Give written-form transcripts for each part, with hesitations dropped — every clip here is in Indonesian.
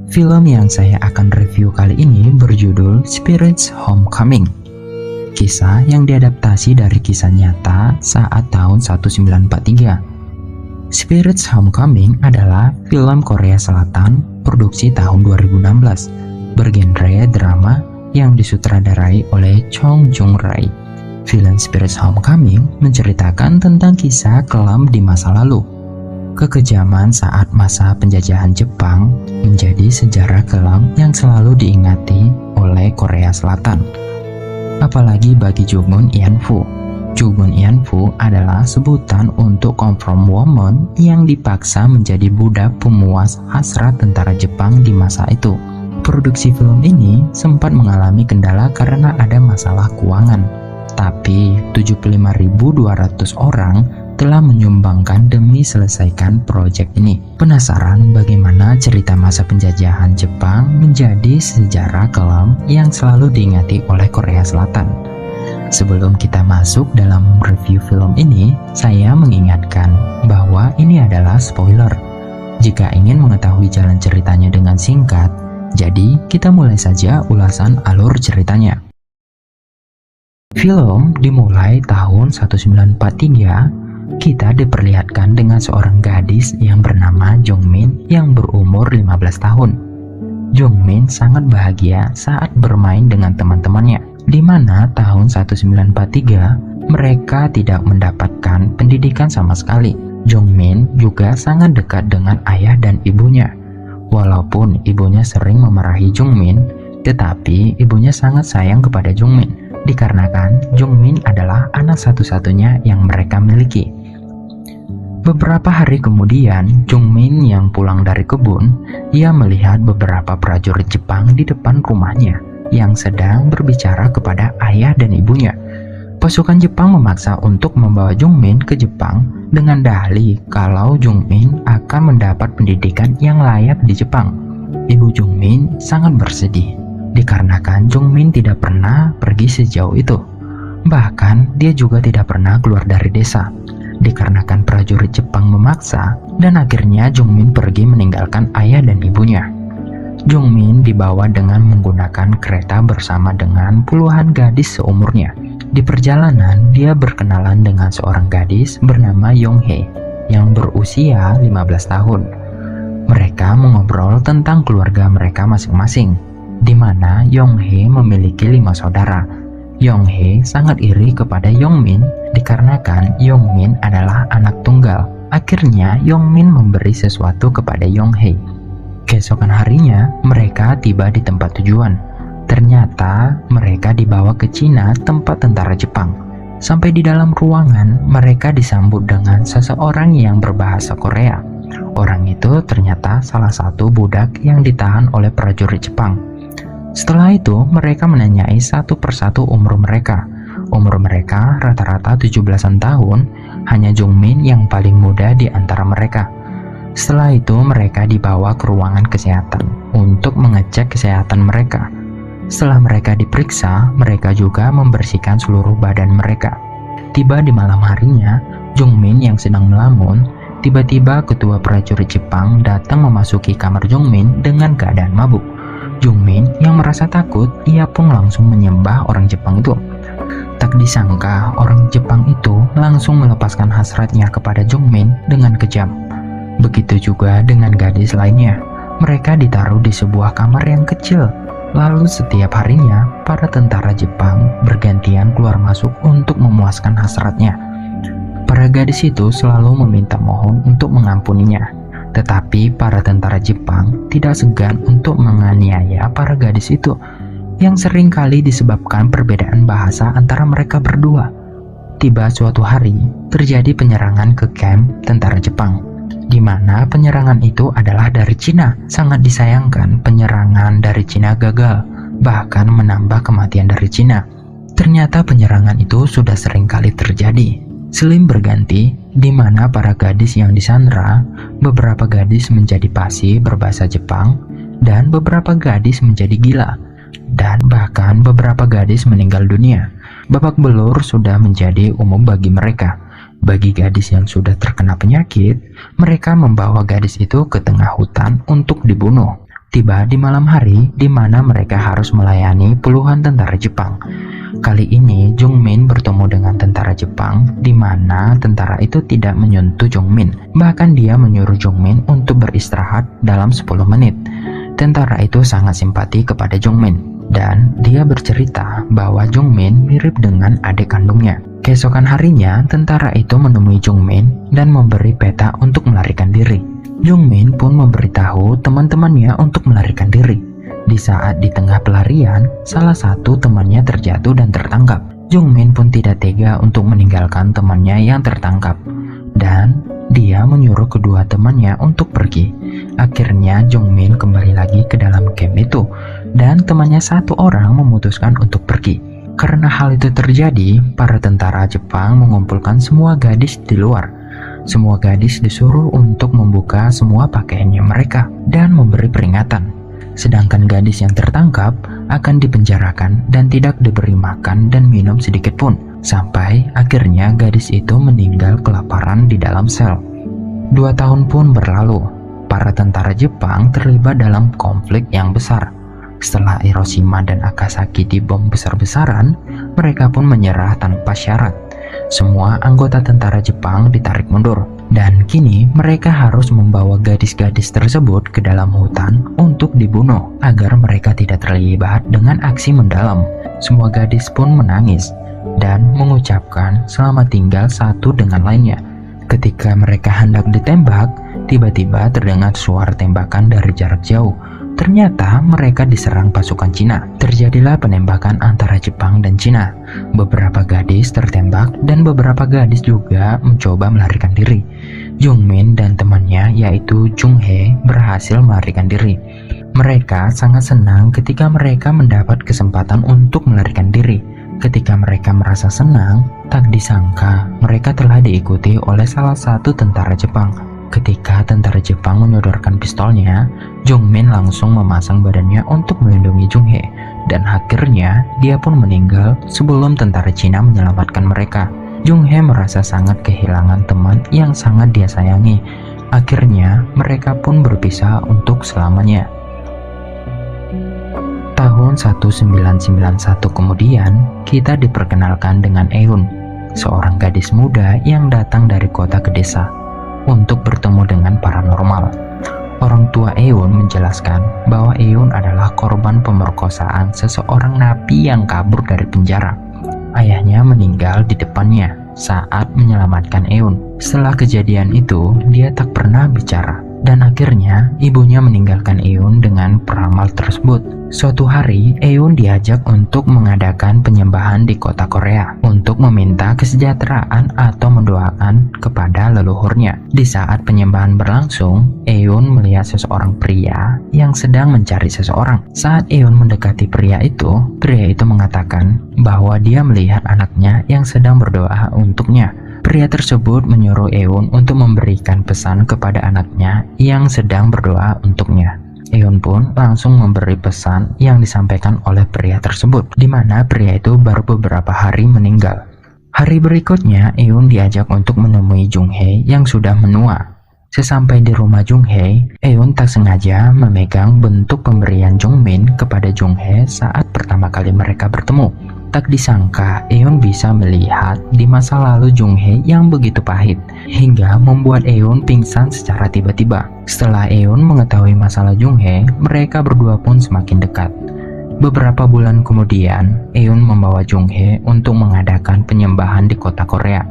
Film yang saya akan review kali ini berjudul Spirits Homecoming. Kisah yang diadaptasi dari kisah nyata saat tahun 1943. Spirits Homecoming adalah film Korea Selatan produksi tahun 2016, bergenre drama yang disutradarai oleh Chong Jung-rae. Film Spirits Homecoming menceritakan tentang kisah kelam di masa lalu. Kekejaman saat masa penjajahan Jepang menjadi sejarah kelam yang selalu diingati oleh Korea Selatan. Apalagi bagi Jumun Ianfu. Jumun Ianfu adalah sebutan untuk confirm woman yang dipaksa menjadi budak pemuas hasrat tentara Jepang di masa itu. Produksi film ini sempat mengalami kendala karena ada masalah keuangan. Tapi 75.200 orang telah menyumbangkan demi selesaikan proyek ini. Penasaran bagaimana cerita masa penjajahan Jepang menjadi sejarah kelam yang selalu diingati oleh Korea Selatan? Sebelum kita masuk dalam review film ini, saya mengingatkan bahwa ini adalah spoiler. Jika ingin mengetahui jalan ceritanya dengan singkat, jadi kita mulai saja ulasan alur ceritanya. Film dimulai tahun 1943. Kita diperlihatkan dengan seorang gadis yang bernama Jungmin yang berumur 15 tahun. Jungmin sangat bahagia saat bermain dengan teman-temannya, di mana tahun 1943 mereka tidak mendapatkan pendidikan sama sekali. Jungmin juga sangat dekat dengan ayah dan ibunya. Walaupun ibunya sering memarahi Jungmin, tetapi ibunya sangat sayang kepada Jungmin, dikarenakan Jungmin adalah anak satu-satunya yang mereka miliki. Beberapa hari kemudian, Jungmin yang pulang dari kebun, ia melihat beberapa prajurit Jepang di depan rumahnya yang sedang berbicara kepada ayah dan ibunya. Pasukan Jepang memaksa untuk membawa Jungmin ke Jepang dengan dalih kalau Jungmin akan mendapat pendidikan yang layak di Jepang. Ibu Jungmin sangat bersedih, dikarenakan Jungmin tidak pernah pergi sejauh itu. Bahkan dia juga tidak pernah keluar dari desa, dikarenakan prajurit Jepang memaksa, dan akhirnya Jungmin pergi meninggalkan ayah dan ibunya. Jungmin dibawa dengan menggunakan kereta bersama dengan puluhan gadis seumurnya. Di perjalanan, dia berkenalan dengan seorang gadis bernama Yonghae yang berusia 15 tahun. Mereka mengobrol tentang keluarga mereka masing-masing, di mana Yonghae memiliki 5 saudara. Yonghae sangat iri kepada Yongmin dikarenakan Yongmin adalah anak tunggal. Akhirnya Yongmin memberi sesuatu kepada Yonghae. Keesokan harinya mereka tiba di tempat tujuan. Ternyata mereka dibawa ke Cina, tempat tentara Jepang. Sampai di dalam ruangan, mereka disambut dengan seseorang yang berbahasa Korea. Orang itu ternyata salah satu budak yang ditahan oleh prajurit Jepang. Setelah itu, mereka menanyai satu persatu umur mereka. Umur mereka rata-rata 17-an tahun, hanya Jungmin yang paling muda di antara mereka. Setelah itu, mereka dibawa ke ruangan kesehatan untuk mengecek kesehatan mereka. Setelah mereka diperiksa, mereka juga membersihkan seluruh badan mereka. Tiba di malam harinya, Jungmin yang sedang melamun, tiba-tiba ketua prajurit Jepang datang memasuki kamar Jungmin dengan keadaan mabuk. Jungmin yang merasa takut, ia pun langsung menyembah orang Jepang itu. Tak disangka orang Jepang itu langsung melepaskan hasratnya kepada Jungmin dengan kejam. Begitu juga dengan gadis lainnya. Mereka ditaruh di sebuah kamar yang kecil. Lalu setiap harinya, para tentara Jepang bergantian keluar masuk untuk memuaskan hasratnya. Para gadis itu selalu meminta mohon untuk mengampuninya. Tetapi para tentara Jepang tidak segan untuk menganiaya para gadis itu, yang sering kali disebabkan perbedaan bahasa antara mereka berdua. Tiba suatu hari, terjadi penyerangan ke kamp tentara Jepang, di mana penyerangan itu adalah dari Cina. Sangat disayangkan penyerangan dari Cina gagal, bahkan menambah kematian dari Cina. Ternyata penyerangan itu sudah sering kali terjadi. Silih berganti, di mana para gadis yang disandra, beberapa gadis menjadi pasi berbahasa Jepang, dan beberapa gadis menjadi gila, dan bahkan beberapa gadis meninggal dunia. Babak belur sudah menjadi umum bagi mereka. Bagi gadis yang sudah terkena penyakit, mereka membawa gadis itu ke tengah hutan untuk dibunuh. tiba di malam hari di mana mereka harus melayani puluhan tentara Jepang. Kali ini Jungmin bertemu dengan tentara Jepang di mana tentara itu tidak menyentuh Jungmin. Bahkan dia menyuruh Jungmin untuk beristirahat dalam 10 menit. Tentara itu sangat simpati kepada Jungmin dan dia bercerita bahwa Jungmin mirip dengan adik kandungnya. Keesokan harinya, tentara itu menemui Jungmin dan memberi peta untuk melarikan diri. Jungmin pun memberitahu teman-temannya untuk melarikan diri. Di saat di tengah pelarian, salah satu temannya terjatuh dan tertangkap. Jungmin pun tidak tega untuk meninggalkan temannya yang tertangkap, dan dia menyuruh kedua temannya untuk pergi. Akhirnya Jungmin kembali lagi ke dalam camp itu, dan temannya satu orang memutuskan untuk pergi. Karena hal itu terjadi, para tentara Jepang mengumpulkan semua gadis di luar. Semua gadis disuruh untuk membuka semua pakaiannya mereka dan memberi peringatan. Sedangkan gadis yang tertangkap akan dipenjarakan dan tidak diberi makan dan minum sedikit pun. Sampai akhirnya gadis itu meninggal kelaparan di dalam sel. 2 tahun pun berlalu. Para tentara Jepang terlibat dalam konflik yang besar. Setelah Hiroshima dan Nagasaki dibom besar-besaran, mereka pun menyerah tanpa syarat. Semua anggota tentara Jepang ditarik mundur, dan kini mereka harus membawa gadis-gadis tersebut ke dalam hutan untuk dibunuh agar mereka tidak terlibat dengan aksi mendalam. Semua gadis pun menangis dan mengucapkan selamat tinggal satu dengan lainnya. Ketika mereka hendak ditembak, tiba-tiba terdengar suara tembakan dari jarak jauh. Ternyata mereka diserang pasukan Cina. Terjadilah penembakan antara Jepang dan Cina. Beberapa gadis tertembak dan beberapa gadis juga mencoba melarikan diri. Jungmin dan temannya yaitu Jung-hae berhasil melarikan diri. Mereka sangat senang ketika mereka mendapat kesempatan untuk melarikan diri. Ketika mereka merasa senang, tak disangka mereka telah diikuti oleh salah satu tentara Jepang. Ketika tentara Jepang menyodorkan pistolnya, Jungmin langsung memasang badannya untuk melindungi Jung-hae, dan akhirnya dia pun meninggal sebelum tentara Cina menyelamatkan mereka. Jung-hae merasa sangat kehilangan teman yang sangat dia sayangi. Akhirnya mereka pun berpisah untuk selamanya. Tahun 1991 kemudian, kita diperkenalkan dengan Eun, seorang gadis muda yang datang dari kota ke desa untuk bertemu dengan paranormal. Orang tua Eun menjelaskan bahwa Eun adalah korban pemerkosaan seseorang napi yang kabur dari penjara. Ayahnya meninggal di depannya saat menyelamatkan Eun. Setelah kejadian itu, dia tak pernah bicara. Dan akhirnya, ibunya meninggalkan Eun dengan peramal tersebut. Suatu hari, Eun diajak untuk mengadakan penyembahan di kota Korea untuk meminta kesejahteraan atau mendoakan kepada leluhurnya. Di saat penyembahan berlangsung, Eun melihat seseorang pria yang sedang mencari seseorang. Saat Eun mendekati pria itu mengatakan bahwa dia melihat anaknya yang sedang berdoa untuknya. Pria tersebut menyuruh Eun untuk memberikan pesan kepada anaknya yang sedang berdoa untuknya. Eun pun langsung memberi pesan yang disampaikan oleh pria tersebut, di mana pria itu baru beberapa hari meninggal. Hari berikutnya, Eun diajak untuk menemui Jung-hae yang sudah menua. Sesampai di rumah Jung-hae, Eun tak sengaja memegang bentuk pemberian Jungmin kepada Jung-hae saat pertama kali mereka bertemu. Tak disangka Eun bisa melihat di masa lalu Jung-hae yang begitu pahit, hingga membuat Eun pingsan secara tiba-tiba. Setelah Eun mengetahui masalah Jung-hae, mereka berdua pun semakin dekat. Beberapa bulan kemudian, Eun membawa Jung-hae untuk mengadakan penyembahan di kota Korea.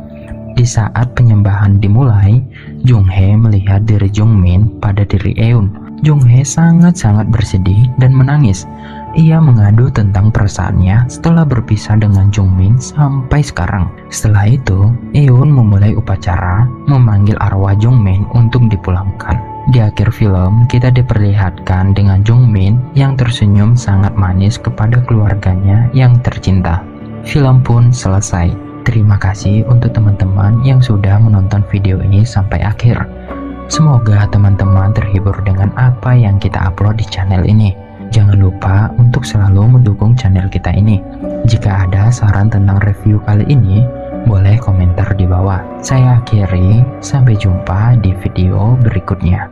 Di saat penyembahan dimulai, Jung-hae melihat diri Jungmin pada diri Eun. Jung-hae sangat-sangat bersedih dan menangis. Ia mengadu tentang perasaannya setelah berpisah dengan Jungmin sampai sekarang. Setelah itu, Eun memulai upacara memanggil arwah Jungmin untuk dipulangkan. Di akhir film, kita diperlihatkan dengan Jungmin yang tersenyum sangat manis kepada keluarganya yang tercinta. Film pun selesai. Terima kasih untuk teman-teman yang sudah menonton video ini sampai akhir. Semoga teman-teman terhibur dengan apa yang kita upload di channel ini. Jangan lupa untuk selalu mendukung channel kita ini. Jika ada saran tentang review kali ini, boleh komentar di bawah. Saya akhiri, sampai jumpa di video berikutnya.